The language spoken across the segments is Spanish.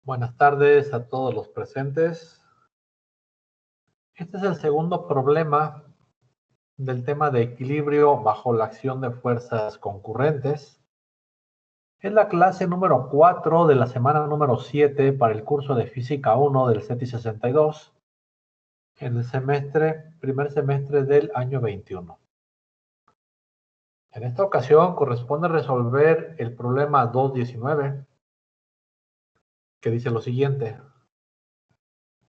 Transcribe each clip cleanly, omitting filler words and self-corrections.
Buenas tardes a todos los presentes. Este es el segundo problema del tema de equilibrio bajo la acción de fuerzas concurrentes. Es la clase número 4 de la semana número 7 para el curso de Física 1 del CETI 62 en el primer semestre del año 21. En esta ocasión corresponde resolver el problema 2.19, que dice lo siguiente.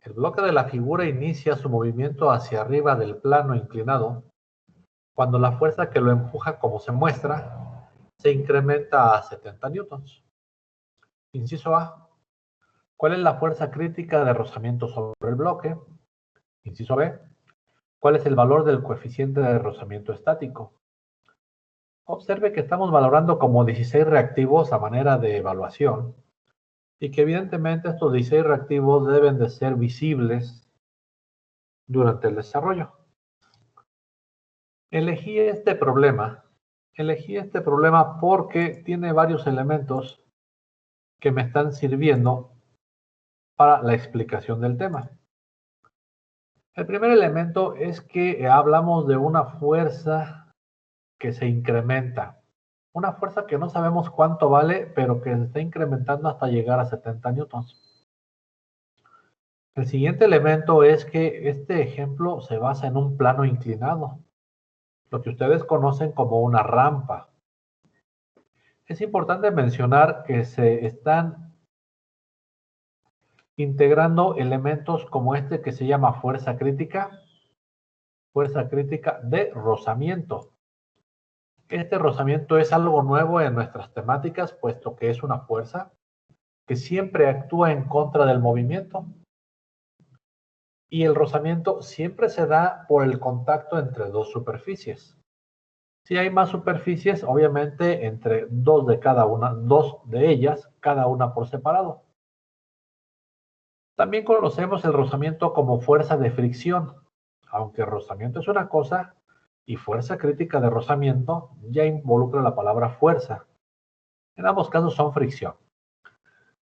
El bloque de la figura inicia su movimiento hacia arriba del plano inclinado cuando la fuerza que lo empuja, como se muestra, se incrementa a 70 newtons. Inciso A. ¿Cuál es la fuerza crítica de rozamiento sobre el bloque? Inciso B. ¿Cuál es el valor del coeficiente de rozamiento estático? Observe que estamos valorando como 16 reactivos a manera de evaluación y que evidentemente estos 16 reactivos deben de ser visibles durante el desarrollo. Elegí este problema porque tiene varios elementos que me están sirviendo para la explicación del tema. El primer elemento es que hablamos de una fuerza que se incrementa. Una fuerza que no sabemos cuánto vale, pero que se está incrementando hasta llegar a 70 newtons. El siguiente elemento es que este ejemplo se basa en un plano inclinado, lo que ustedes conocen como una rampa. Es importante mencionar que se están integrando elementos como este que se llama fuerza crítica de rozamiento. Este rozamiento es algo nuevo en nuestras temáticas, puesto que es una fuerza que siempre actúa en contra del movimiento. Y el rozamiento siempre se da por el contacto entre dos superficies. Si hay más superficies, obviamente entre dos de ellas, cada una por separado. También conocemos el rozamiento como fuerza de fricción. Aunque rozamiento es una cosa y fuerza crítica de rozamiento ya involucra la palabra fuerza. En ambos casos son fricción.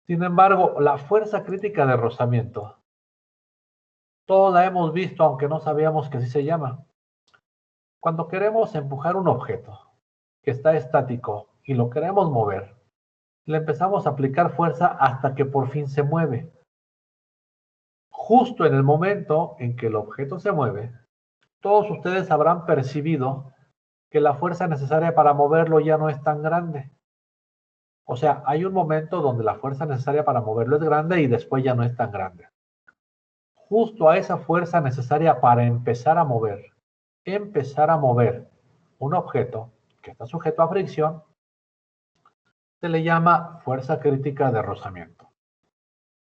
Sin embargo, la fuerza crítica de rozamiento, todos la hemos visto aunque no sabíamos que así se llama. Cuando queremos empujar un objeto que está estático y lo queremos mover, le empezamos a aplicar fuerza hasta que por fin se mueve. Justo en el momento en que el objeto se mueve, todos ustedes habrán percibido que la fuerza necesaria para moverlo ya no es tan grande. O sea, hay un momento donde la fuerza necesaria para moverlo es grande y después ya no es tan grande. Justo a esa fuerza necesaria para empezar a mover un objeto que está sujeto a fricción, se le llama fuerza crítica de rozamiento.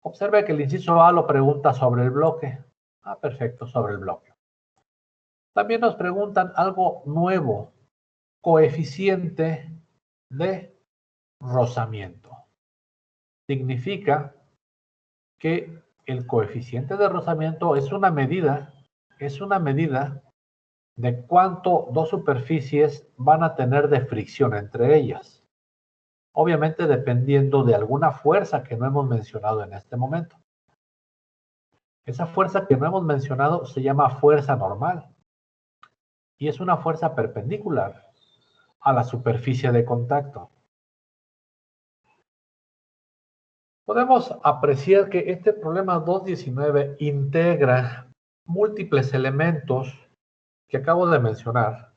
Observe que el inciso A lo pregunta sobre el bloque. Ah, perfecto, sobre el bloque. También nos preguntan algo nuevo, coeficiente de rozamiento. Significa que el coeficiente de rozamiento es una medida de cuánto dos superficies van a tener de fricción entre ellas. Obviamente dependiendo de alguna fuerza que no hemos mencionado en este momento. Esa fuerza que no hemos mencionado se llama fuerza normal y es una fuerza perpendicular a la superficie de contacto. Podemos apreciar que este problema 2.19 integra múltiples elementos que acabo de mencionar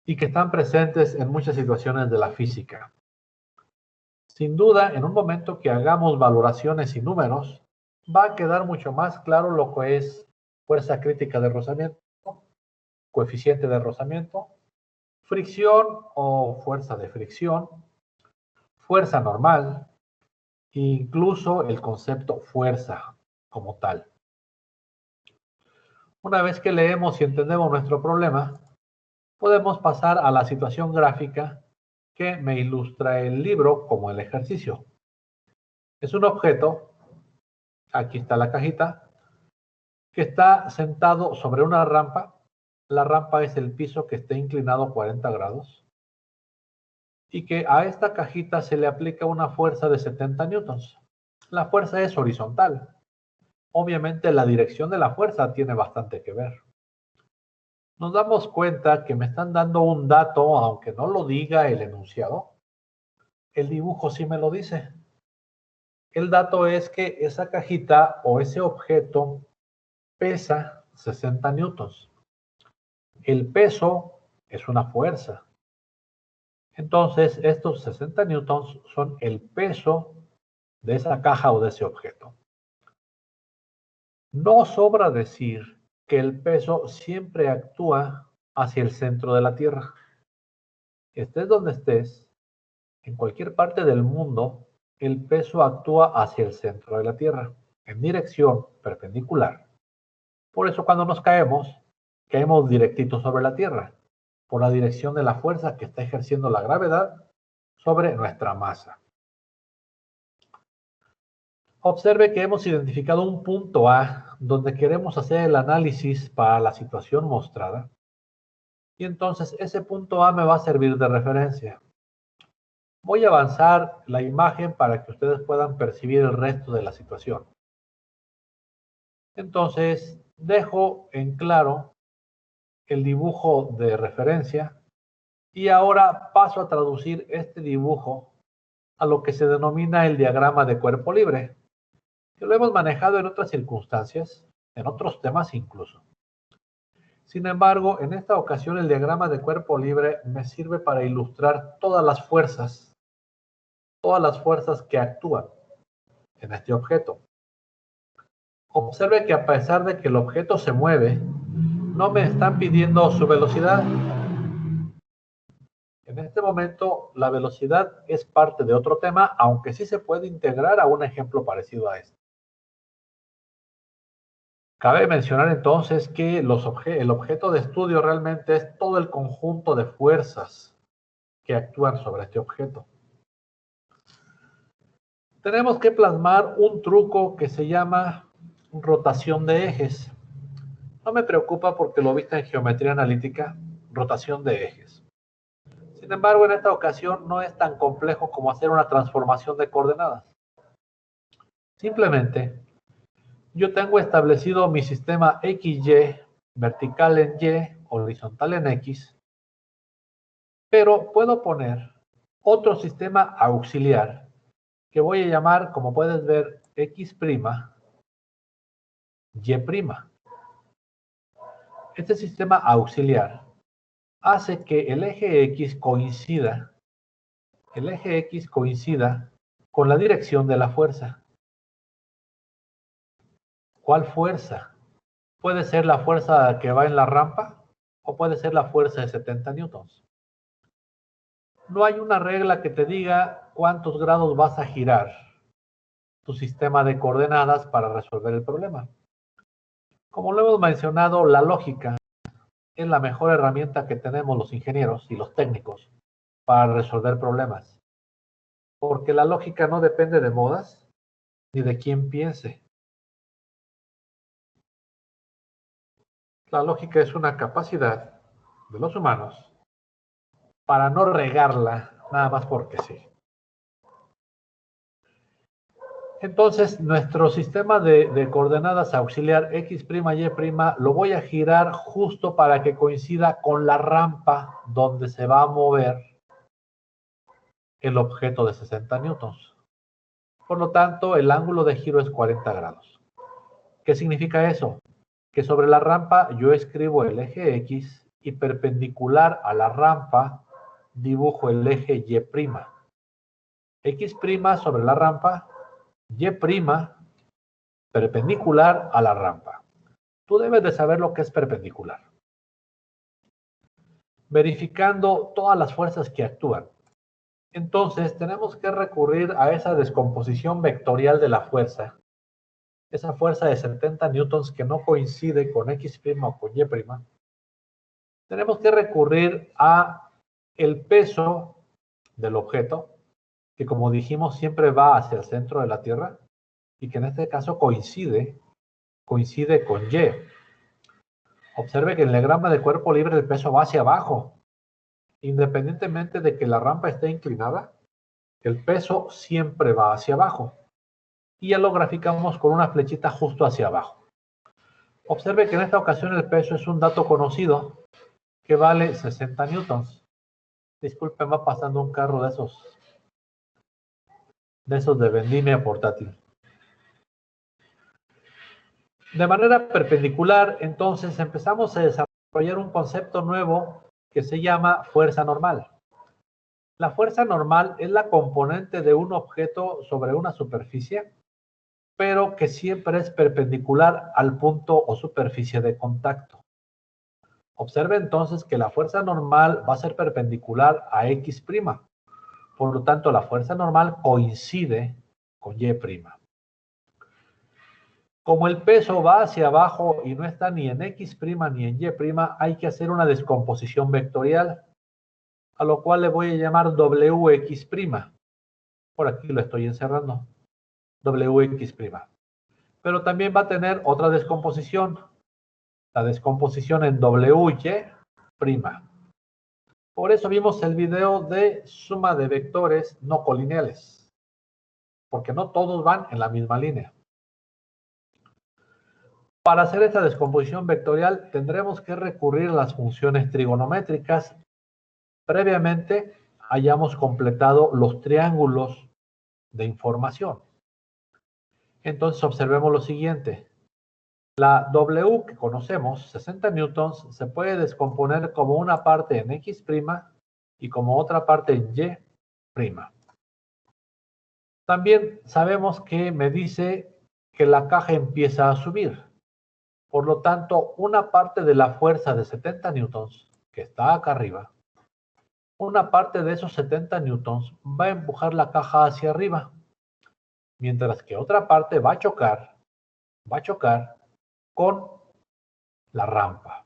y que están presentes en muchas situaciones de la física. Sin duda, en un momento que hagamos valoraciones y números, va a quedar mucho más claro lo que es fuerza crítica de rozamiento, coeficiente de rozamiento, fricción o fuerza de fricción, fuerza normal, e incluso el concepto fuerza como tal. Una vez que leemos y entendemos nuestro problema, podemos pasar a la situación gráfica que me ilustra el libro como el ejercicio. Es un objeto, aquí está la cajita, que está sentado sobre una rampa. La rampa es el piso que está inclinado 40 grados. Y que a esta cajita se le aplica una fuerza de 70 newtons. La fuerza es horizontal. Obviamente la dirección de la fuerza tiene bastante que ver. Nos damos cuenta que me están dando un dato, aunque no lo diga el enunciado. El dibujo sí me lo dice. El dato es que esa cajita o ese objeto pesa 60 newtons. El peso es una fuerza. Entonces, estos 60 newtons son el peso de esa caja o de ese objeto. No sobra decir que el peso siempre actúa hacia el centro de la Tierra. Estés donde estés, en cualquier parte del mundo, el peso actúa hacia el centro de la Tierra, en dirección perpendicular. Por eso cuando nos caemos, caemos directito sobre la Tierra, por la dirección de la fuerza que está ejerciendo la gravedad sobre nuestra masa. Observe que hemos identificado un punto A donde queremos hacer el análisis para la situación mostrada. Y entonces ese punto A me va a servir de referencia. Voy a avanzar la imagen para que ustedes puedan percibir el resto de la situación. Entonces, dejo en claro el dibujo de referencia y ahora paso a traducir este dibujo a lo que se denomina el diagrama de cuerpo libre, que lo hemos manejado en otras circunstancias, en otros temas incluso. Sin embargo, en esta ocasión el diagrama de cuerpo libre me sirve para ilustrar todas las fuerzas que actúan en este objeto. Observe que a pesar de que el objeto se mueve, no me están pidiendo su velocidad. En este momento, la velocidad es parte de otro tema, aunque sí se puede integrar a un ejemplo parecido a este. Cabe mencionar entonces que el objeto de estudio realmente es todo el conjunto de fuerzas que actúan sobre este objeto. Tenemos que plasmar un truco que se llama rotación de ejes. No me preocupa porque lo viste en geometría analítica, rotación de ejes. Sin embargo, en esta ocasión no es tan complejo como hacer una transformación de coordenadas. Simplemente, yo tengo establecido mi sistema XY, vertical en Y, horizontal en X, pero puedo poner otro sistema auxiliar que voy a llamar,', puedes ver, X', Y'. Este sistema auxiliar hace que el eje X coincida con la dirección de la fuerza. ¿Cuál fuerza? Puede ser la fuerza que va en la rampa o puede ser la fuerza de 70 newtons. No hay una regla que te diga cuántos grados vas a girar tu sistema de coordenadas para resolver el problema. Como lo hemos mencionado, la lógica es la mejor herramienta que tenemos los ingenieros y los técnicos para resolver problemas. Porque la lógica no depende de modas ni de quién piense. La lógica es una capacidad de los humanos para no regarla nada más porque sí. Entonces, nuestro sistema de coordenadas auxiliar X', Y' lo voy a girar justo para que coincida con la rampa donde se va a mover el objeto de 60 newtons. Por lo tanto, el ángulo de giro es 40 grados. ¿Qué significa eso? Que sobre la rampa yo escribo el eje X y perpendicular a la rampa dibujo el eje Y'. X' sobre la rampa, Y' perpendicular a la rampa. Tú debes de saber lo que es perpendicular. Verificando todas las fuerzas que actúan. Entonces, tenemos que recurrir a esa descomposición vectorial de la fuerza. Esa fuerza de 70 newtons que no coincide con X' o con Y'. Tenemos que recurrir a el peso del objeto, que como dijimos siempre va hacia el centro de la Tierra y que en este caso coincide con Y. Observe que en el diagrama de cuerpo libre el peso va hacia abajo. Independientemente de que la rampa esté inclinada, el peso siempre va hacia abajo. y ya lo graficamos con una flechita justo hacia abajo. Observe que en esta ocasión el peso es un dato conocido que vale 60 newtons. Disculpen, va pasando un carro de esos de vendimia portátil. De manera perpendicular, entonces, empezamos a desarrollar un concepto nuevo que se llama fuerza normal. La fuerza normal es la componente de un objeto sobre una superficie, pero que siempre es perpendicular al punto o superficie de contacto. Observe entonces que la fuerza normal va a ser perpendicular a X'. Por lo tanto, la fuerza normal coincide con Y'. Como el peso va hacia abajo y no está ni en X' ni en Y', hay que hacer una descomposición vectorial, a lo cual le voy a llamar WX'. Por aquí lo estoy encerrando. WX'. Pero también va a tener otra descomposición, la descomposición en WY'. Por eso vimos el video de suma de vectores no colineales, porque no todos van en la misma línea. Para hacer esta descomposición vectorial tendremos que recurrir a las funciones trigonométricas. Previamente hayamos completado los triángulos de información. Entonces observemos lo siguiente. La W que conocemos, 60 newtons, se puede descomponer como una parte en X' y como otra parte en Y'. También sabemos que me dice que la caja empieza a subir. Por lo tanto, una parte de la fuerza de 70 newtons, que está acá arriba, una parte de esos 70 newtons va a empujar la caja hacia arriba, mientras que otra parte va a chocar con la rampa.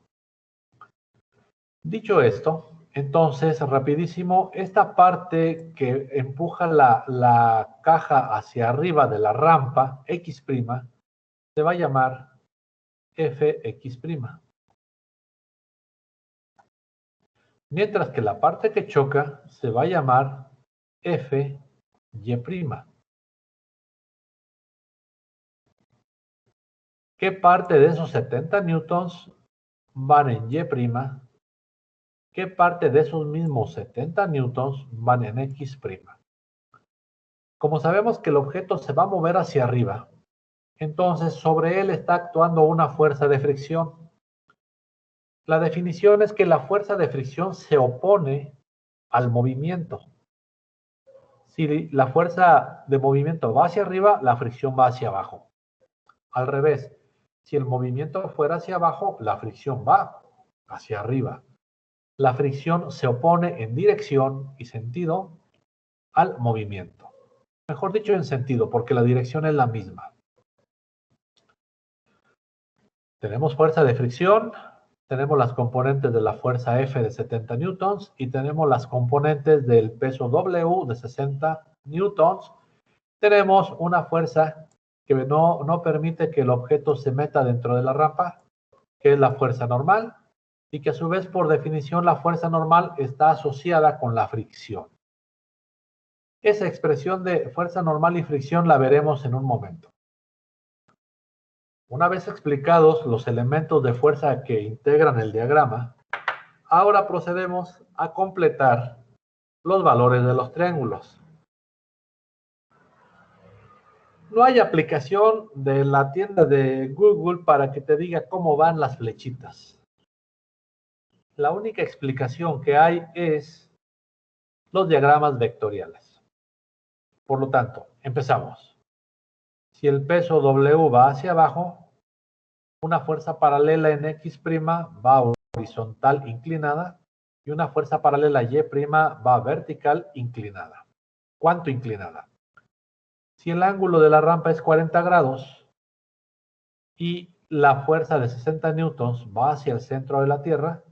Dicho esto, entonces, rapidísimo, esta parte que empuja la caja hacia arriba de la rampa, X', se va a llamar Fx'. Mientras que la parte que choca se va a llamar Fy'. ¿Qué parte de esos 70 newtons van en Y'? ¿Qué parte de esos mismos 70 newtons van en X'? Como sabemos que el objeto se va a mover hacia arriba, entonces sobre él está actuando una fuerza de fricción. La definición es que la fuerza de fricción se opone al movimiento. Si la fuerza de movimiento va hacia arriba, la fricción va hacia abajo. Al revés, si el movimiento fuera hacia abajo, la fricción va hacia arriba. La fricción se opone en dirección y sentido al movimiento. Mejor dicho, en sentido, porque la dirección es la misma. Tenemos fuerza de fricción, tenemos las componentes de la fuerza F de 70 newtons y tenemos las componentes del peso W de 60 newtons. Tenemos una fuerza que no permite que el objeto se meta dentro de la rampa, que es la fuerza normal, y que a su vez, por definición, la fuerza normal está asociada con la fricción. Esa expresión de fuerza normal y fricción la veremos en un momento. Una vez explicados los elementos de fuerza que integran el diagrama, ahora procedemos a completar los valores de los triángulos. No hay aplicación de la tienda de Google para que te diga cómo van las flechitas. La única explicación que hay es los diagramas vectoriales. Por lo tanto, empezamos. Si el peso W va hacia abajo, una fuerza paralela en X' va horizontal inclinada y una fuerza paralela Y' va vertical inclinada. ¿Cuánto inclinada? Si el ángulo de la rampa es 40 grados y la fuerza de 60 newtons va hacia el centro de la Tierra,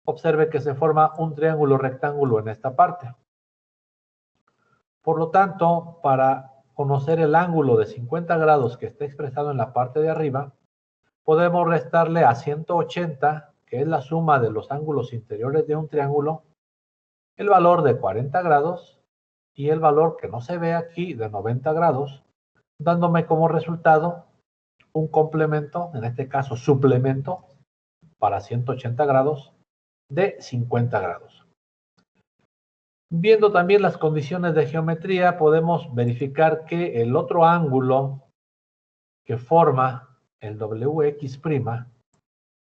observe que se forma un triángulo rectángulo en esta parte. Por lo tanto, para conocer el ángulo de 50 grados que está expresado en la parte de arriba, podemos restarle a 180, que es la suma de los ángulos interiores de un triángulo, el valor de 40 grados y el valor que no se ve aquí de 90 grados, dándome como resultado un complemento, en este caso suplemento, para 180 grados de 50 grados. Viendo también las condiciones de geometría, podemos verificar que el otro ángulo que forma el WX'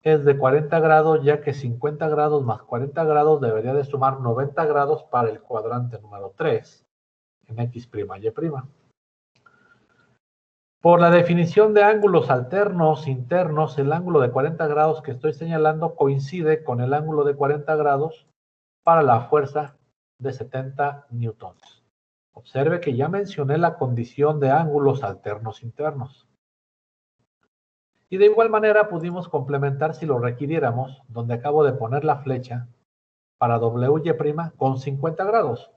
es de 40 grados, ya que 50 grados más 40 grados debería de sumar 90 grados para el cuadrante número 3 en X', Y'. Por la definición de ángulos alternos internos, el ángulo de 40 grados que estoy señalando coincide con el ángulo de 40 grados para la fuerza de 70 newtons. Observe que ya mencioné la condición de ángulos alternos internos. Y de igual manera pudimos complementar si lo requiriéramos, donde acabo de poner la flecha para WY' con 50 grados,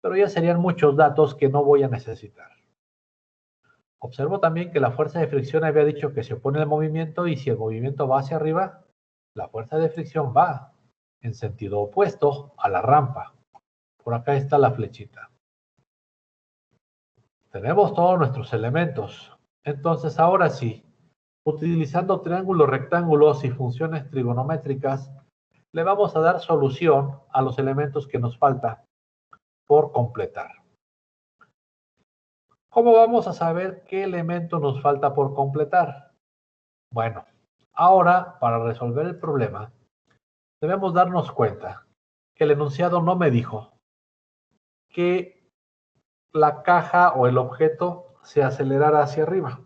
pero ya serían muchos datos que no voy a necesitar. Observo también que la fuerza de fricción había dicho que se opone al movimiento, y si el movimiento va hacia arriba, la fuerza de fricción va en sentido opuesto a la rampa. Por acá está la flechita. Tenemos todos nuestros elementos. Entonces ahora sí, utilizando triángulos, rectángulos y funciones trigonométricas, le vamos a dar solución a los elementos que nos falta por completar. ¿Cómo vamos a saber qué elemento nos falta por completar? Bueno, ahora para resolver el problema, debemos darnos cuenta que el enunciado no me dijo que la caja o el objeto se acelerara hacia arriba.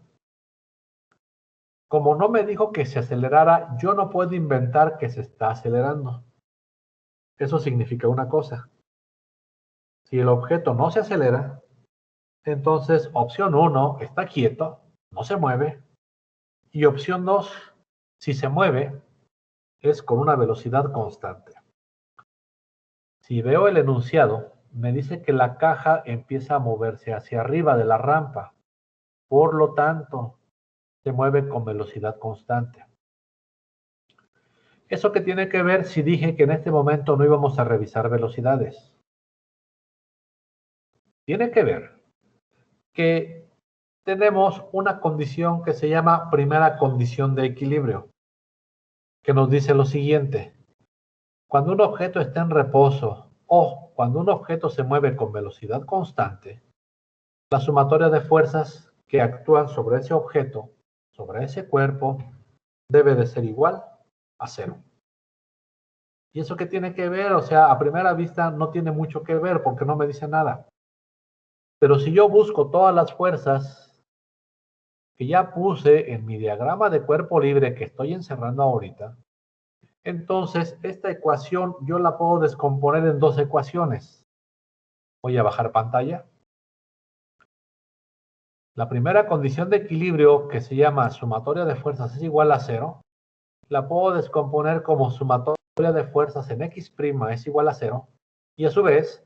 Como no me dijo que se acelerara, yo no puedo inventar que se está acelerando. Eso significa una cosa. Si el objeto no se acelera, entonces opción 1 está quieto, no se mueve. Y opción 2, si se mueve, es con una velocidad constante. Si veo el enunciado, me dice que la caja empieza a moverse hacia arriba de la rampa. Por lo tanto, se mueve con velocidad constante. ¿Eso qué tiene que ver si dije que en este momento no íbamos a revisar velocidades? Tiene que ver que tenemos una condición que se llama primera condición de equilibrio, que nos dice lo siguiente: cuando un objeto está en reposo o cuando un objeto se mueve con velocidad constante, la sumatoria de fuerzas que actúan sobre ese objeto, sobre ese cuerpo, debe de ser igual a 0. ¿Y eso qué tiene que ver? O sea, a primera vista no tiene mucho que ver porque no me dice nada. Pero si yo busco todas las fuerzas que ya puse en mi diagrama de cuerpo libre que estoy encerrando ahorita, entonces esta ecuación yo la puedo descomponer en dos ecuaciones. Voy a bajar pantalla. La primera condición de equilibrio, que se llama sumatoria de fuerzas es igual a 0, la puedo descomponer como sumatoria de fuerzas en X' es igual a 0, y a su vez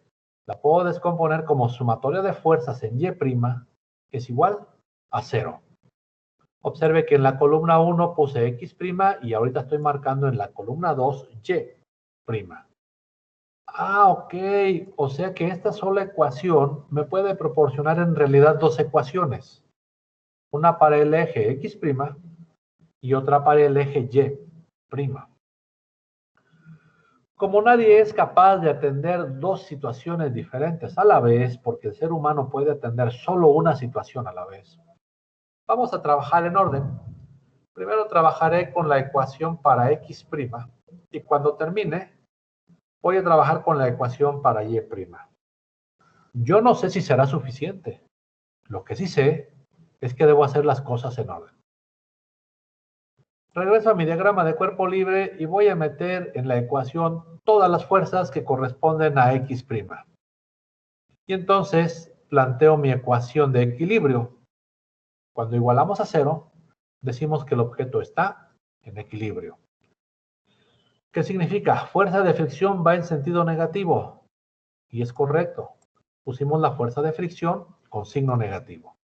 la puedo descomponer como sumatoria de fuerzas en Y' es igual a 0. Observe que en la columna 1 puse X' y ahorita estoy marcando en la columna 2 Y'. Ah, ok. O sea que esta sola ecuación me puede proporcionar en realidad dos ecuaciones. Una para el eje X' y otra para el eje Y'. Como nadie es capaz de atender dos situaciones diferentes a la vez, porque el ser humano puede atender solo una situación a la vez, vamos a trabajar en orden. Primero trabajaré con la ecuación para X' y cuando termine voy a trabajar con la ecuación para Y'. Yo no sé si será suficiente. Lo que sí sé es que debo hacer las cosas en orden. Regreso a mi diagrama de cuerpo libre y voy a meter en la ecuación todas las fuerzas que corresponden a X'. Y entonces planteo mi ecuación de equilibrio. Cuando igualamos a 0, decimos que el objeto está en equilibrio. ¿Qué significa? Fuerza de fricción va en sentido negativo. Y es correcto. Pusimos la fuerza de fricción con signo negativo.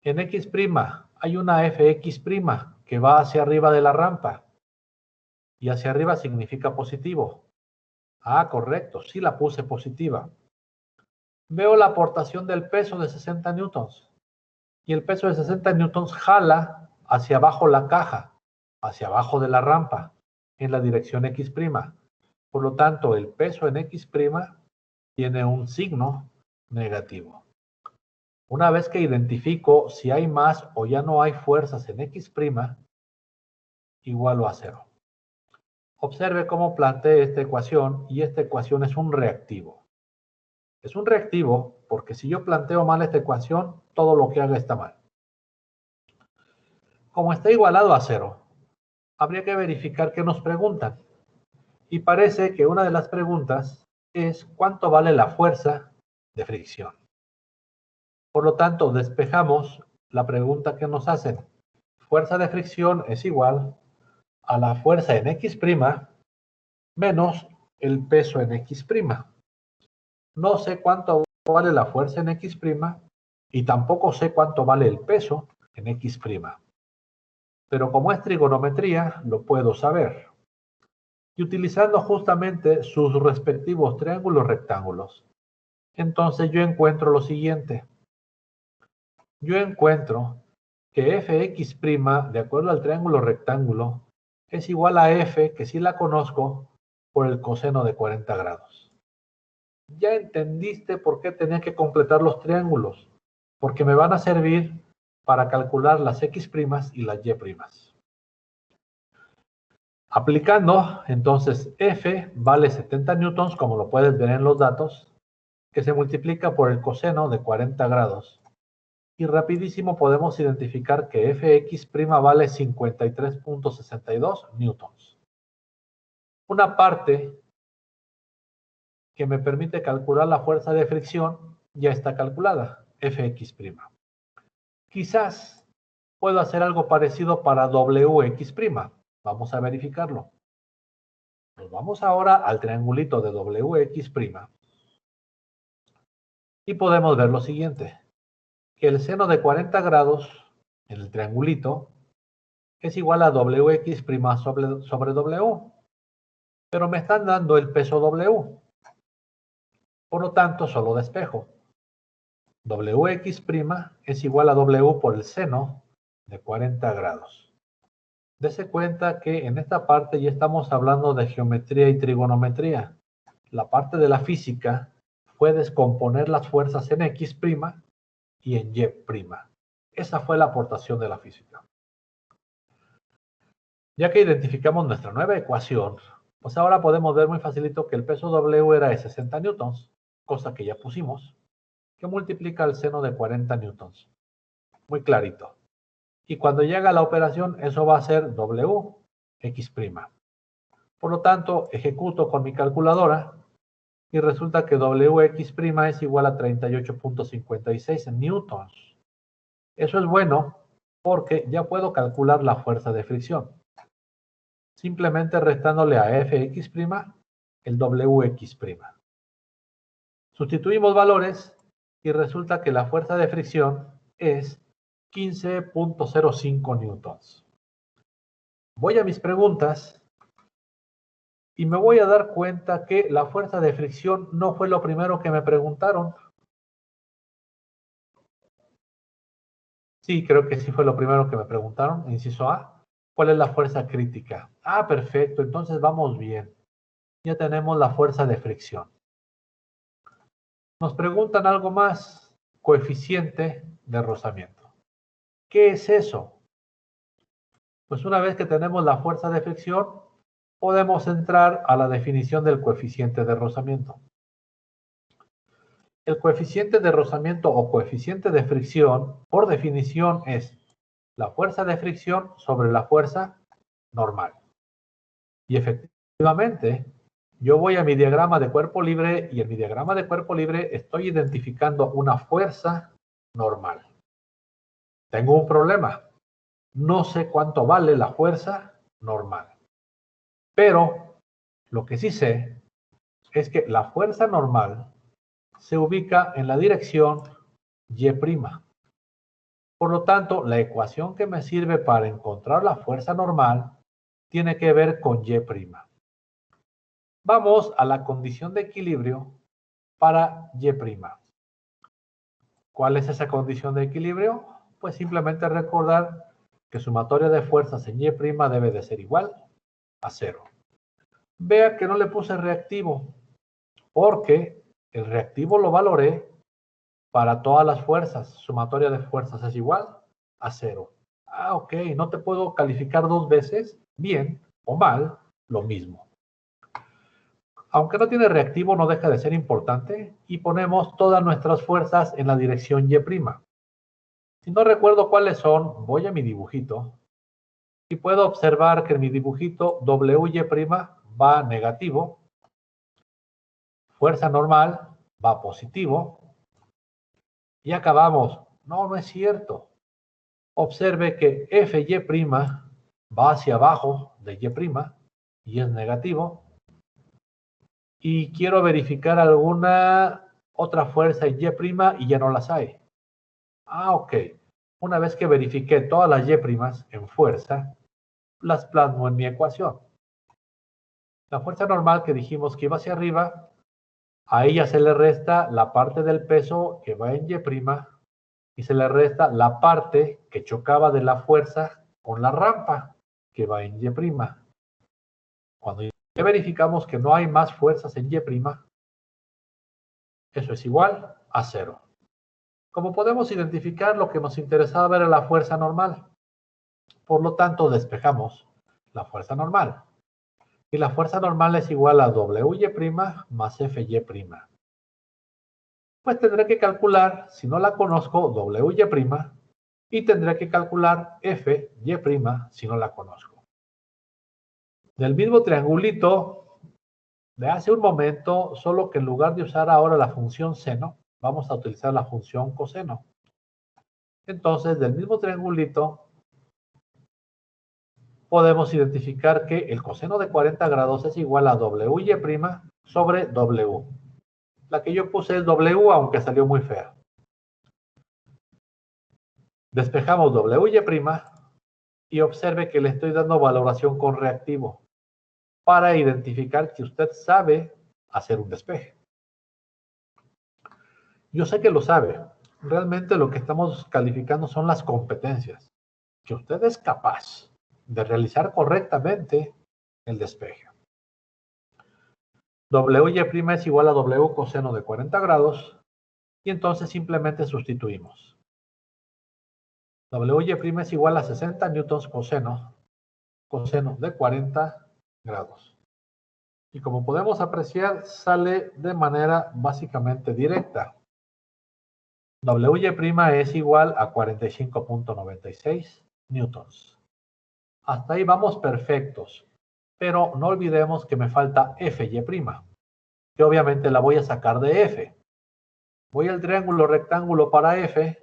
En X' hay una Fx' que va hacia arriba de la rampa. Y hacia arriba significa positivo. Ah, correcto, sí la puse positiva. Veo la aportación del peso de 60 newtons. y el peso de 60 newtons jala hacia abajo la caja, hacia abajo de la rampa, en la dirección X'. Por lo tanto, el peso en X' tiene un signo negativo. Una vez que identifico si hay más o ya no hay fuerzas en X', igualo a 0. Observe cómo planteé esta ecuación, y esta ecuación es un reactivo. Es un reactivo porque si yo planteo mal esta ecuación, todo lo que haga está mal. Como está igualado a 0, habría que verificar qué nos preguntan. Y parece que una de las preguntas es ¿cuánto vale la fuerza de fricción? Por lo tanto, despejamos la pregunta que nos hacen. Fuerza de fricción es igual a la fuerza en X' menos el peso en X'. No sé cuánto vale la fuerza en X' y tampoco sé cuánto vale el peso en X'. Pero como es trigonometría, lo puedo saber. Y utilizando justamente sus respectivos triángulos rectángulos, entonces yo encuentro lo siguiente. Yo encuentro que fx', de acuerdo al triángulo rectángulo, es igual a f, que sí la conozco, por el coseno de 40 grados. Ya entendiste por qué tenía que completar los triángulos, porque me van a servir para calcular las x' y las y'. Aplicando, entonces, F vale 70 newtons, como lo puedes ver en los datos, que se multiplica por el coseno de 40 grados. Y rapidísimo podemos identificar que Fx' vale 53.62 newtons. Una parte que me permite calcular la fuerza de fricción ya está calculada, Fx'. Quizás puedo hacer algo parecido para Wx'. Vamos a verificarlo. Nos vamos ahora al triangulito de Wx' y podemos ver lo siguiente, que el seno de 40 grados en el triangulito es igual a Wx' sobre W, pero me están dando el peso W. Por lo tanto, solo despejo. Wx' es igual a W por el seno de 40 grados. Dese cuenta que en esta parte ya estamos hablando de geometría y trigonometría. La parte de la física fue descomponer las fuerzas en X' y en Y'. Esa fue la aportación de la física. Ya que identificamos nuestra nueva ecuación, pues ahora podemos ver muy facilito que el peso W era de 60 newtons, cosa que ya pusimos, que multiplica el seno de 40 newtons. Muy clarito. Y cuando llega la operación, eso va a ser Wx'. Por lo tanto, ejecuto con mi calculadora y resulta que Wx' es igual a 38.56 newtons. Eso es bueno porque ya puedo calcular la fuerza de fricción. Simplemente restándole a Fx' el Wx'. Sustituimos valores y resulta que la fuerza de fricción es 15.05 newtons. Voy a mis preguntas y me voy a dar cuenta que la fuerza de fricción no fue lo primero que me preguntaron. Sí, creo que sí fue lo primero que me preguntaron, inciso A. ¿Cuál es la fuerza crítica? Ah, perfecto, entonces vamos bien. Ya tenemos la fuerza de fricción. Nos preguntan algo más, coeficiente de rozamiento. ¿Qué es eso? Pues una vez que tenemos la fuerza de fricción, podemos entrar a la definición del coeficiente de rozamiento. El coeficiente de rozamiento o coeficiente de fricción, por definición, es la fuerza de fricción sobre la fuerza normal. Y efectivamente, yo voy a mi diagrama de cuerpo libre y en mi diagrama de cuerpo libre estoy identificando una fuerza normal. Tengo un problema. No sé cuánto vale la fuerza normal. Pero lo que sí sé es que la fuerza normal se ubica en la dirección Y'. Por lo tanto, la ecuación que me sirve para encontrar la fuerza normal tiene que ver con Y'. Vamos a la condición de equilibrio para Y'. ¿Cuál es esa condición de equilibrio? Pues simplemente recordar que sumatoria de fuerzas en Y' debe de ser igual a 0. Vea que no le puse reactivo, porque el reactivo lo valoré para todas las fuerzas. Sumatoria de fuerzas es igual a 0. Ah, ok, no te puedo calificar dos veces, bien o mal, lo mismo. Aunque no tiene reactivo, no deja de ser importante y ponemos todas nuestras fuerzas en la dirección Y'. Si no recuerdo cuáles son, voy a mi dibujito y puedo observar que en mi dibujito WY' va negativo, fuerza normal va positivo y acabamos. No, no es cierto. Observe que FY' va hacia abajo de Y' y es negativo. Y quiero verificar alguna otra fuerza en Y' y ya no las hay. Ah, ok. Una vez que verifiqué todas las Y' en fuerza, las plasmo en mi ecuación. La fuerza normal que dijimos que iba hacia arriba, a ella se le resta la parte del peso que va en Y' y se le resta la parte que chocaba de la fuerza con la rampa que va en Y'. Cuando ya verificamos que no hay más fuerzas en Y', eso es igual a 0. Como podemos identificar, lo que nos interesaba era la fuerza normal. Por lo tanto, despejamos la fuerza normal. Y la fuerza normal es igual a WY' más FY'. Pues tendré que calcular, si no la conozco, WY' y tendré que calcular FY' si no la conozco. Del mismo triangulito de hace un momento, solo que en lugar de usar ahora la función seno, vamos a utilizar la función coseno. Entonces, del mismo triangulito, podemos identificar que el coseno de 40 grados es igual a WY' sobre W. La que yo puse es W, aunque salió muy fea. Despejamos WY' y observe que le estoy dando valoración con reactivo para identificar que usted sabe hacer un despeje. Yo sé que lo sabe. Realmente lo que estamos calificando son las competencias. Que usted es capaz de realizar correctamente el despeje. WY' es igual a W coseno de 40 grados y entonces simplemente sustituimos. WY' es igual a 60 newtons coseno de 40 grados. Y como podemos apreciar, sale de manera básicamente directa. WY' es igual a 45.96 newtons. Hasta ahí vamos perfectos, pero no olvidemos que me falta FY', que obviamente la voy a sacar de F. Voy al triángulo rectángulo para F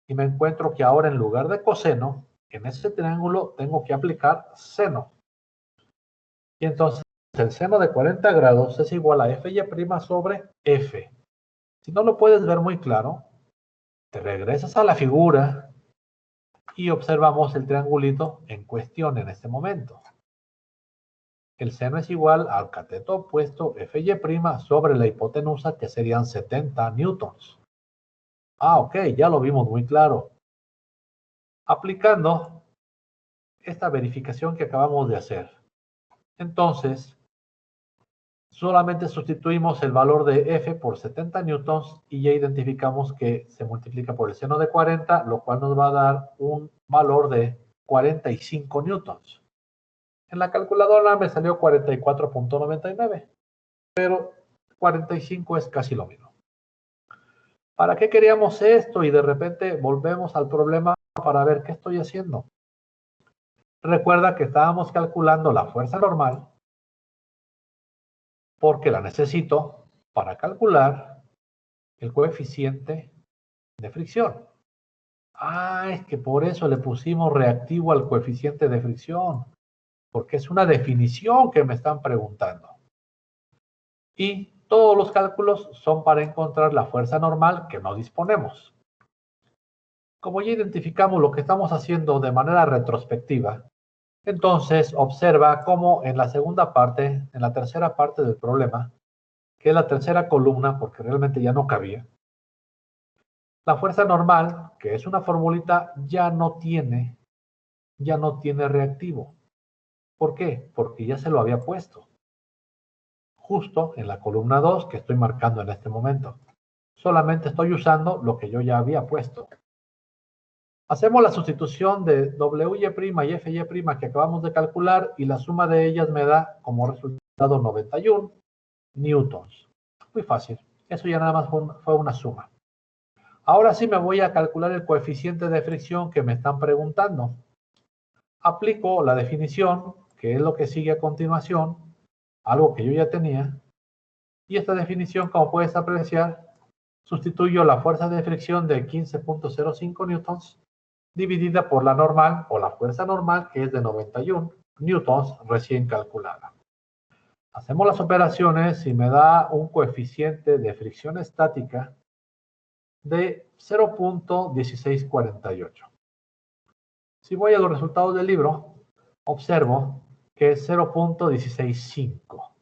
y me encuentro que ahora en lugar de coseno, en ese triángulo tengo que aplicar seno. Y entonces el seno de 40 grados es igual a FY' sobre F. Si no lo puedes ver muy claro, te regresas a la figura y observamos el triangulito en cuestión en este momento. El seno es igual al cateto opuesto FY' sobre la hipotenusa, que serían 70 newtons. Ah, ok, ya lo vimos muy claro. Aplicando esta verificación que acabamos de hacer. Entonces, solamente sustituimos el valor de F por 70 newtons y ya identificamos que se multiplica por el seno de 40, lo cual nos va a dar un valor de 45 newtons. En la calculadora me salió 44.99, pero 45 es casi lo mismo. ¿Para qué queríamos esto? Y de repente volvemos al problema para ver qué estoy haciendo. Recuerda que estábamos calculando la fuerza normal porque la necesito para calcular el coeficiente de fricción. Ah, es que por eso le pusimos reactivo al coeficiente de fricción, porque es una definición que me están preguntando. Y todos los cálculos son para encontrar la fuerza normal que no disponemos. Como ya identificamos lo que estamos haciendo de manera retrospectiva, entonces observa cómo en la segunda parte, en la tercera parte del problema, que es la tercera columna, porque realmente ya no cabía, La fuerza normal, que es una formulita, ya no tiene reactivo. ¿Por qué? Porque ya se lo había puesto. Justo en la columna 2 que estoy marcando en este momento. Solamente estoy usando lo que yo ya había puesto. Hacemos la sustitución de WY' y FY' que acabamos de calcular y la suma de ellas me da como resultado 91 newtons. Muy fácil. Eso ya nada más fue una suma. Ahora sí me voy a calcular el coeficiente de fricción que me están preguntando. Aplico la definición, que es lo que sigue a continuación, algo que yo ya tenía. Y esta definición, como puedes apreciar, sustituyo la fuerza de fricción de 15.05 newtons dividida por la normal o la fuerza normal, que es de 91 newtons recién calculada. Hacemos las operaciones y me da un coeficiente de fricción estática de 0.1648. Si voy a los resultados del libro, observo que es 0.165.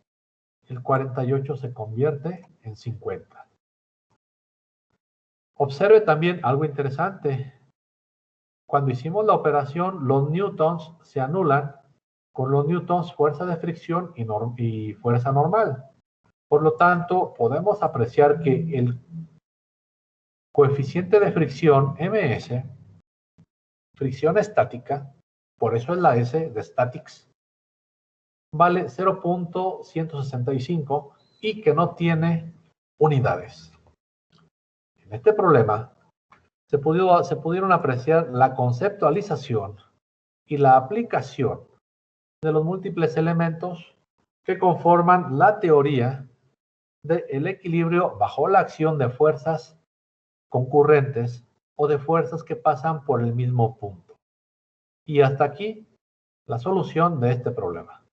El 48 se convierte en 50. Observe también algo interesante. Cuando hicimos la operación, los newtons se anulan con los newtons fuerza de fricción y fuerza normal. Por lo tanto, podemos apreciar que el coeficiente de fricción ms, fricción estática, por eso es la S de statics, vale 0.165 y que no tiene unidades. En este problema se pudieron apreciar la conceptualización y la aplicación de los múltiples elementos que conforman la teoría del equilibrio bajo la acción de fuerzas concurrentes o de fuerzas que pasan por el mismo punto. Y hasta aquí la solución de este problema.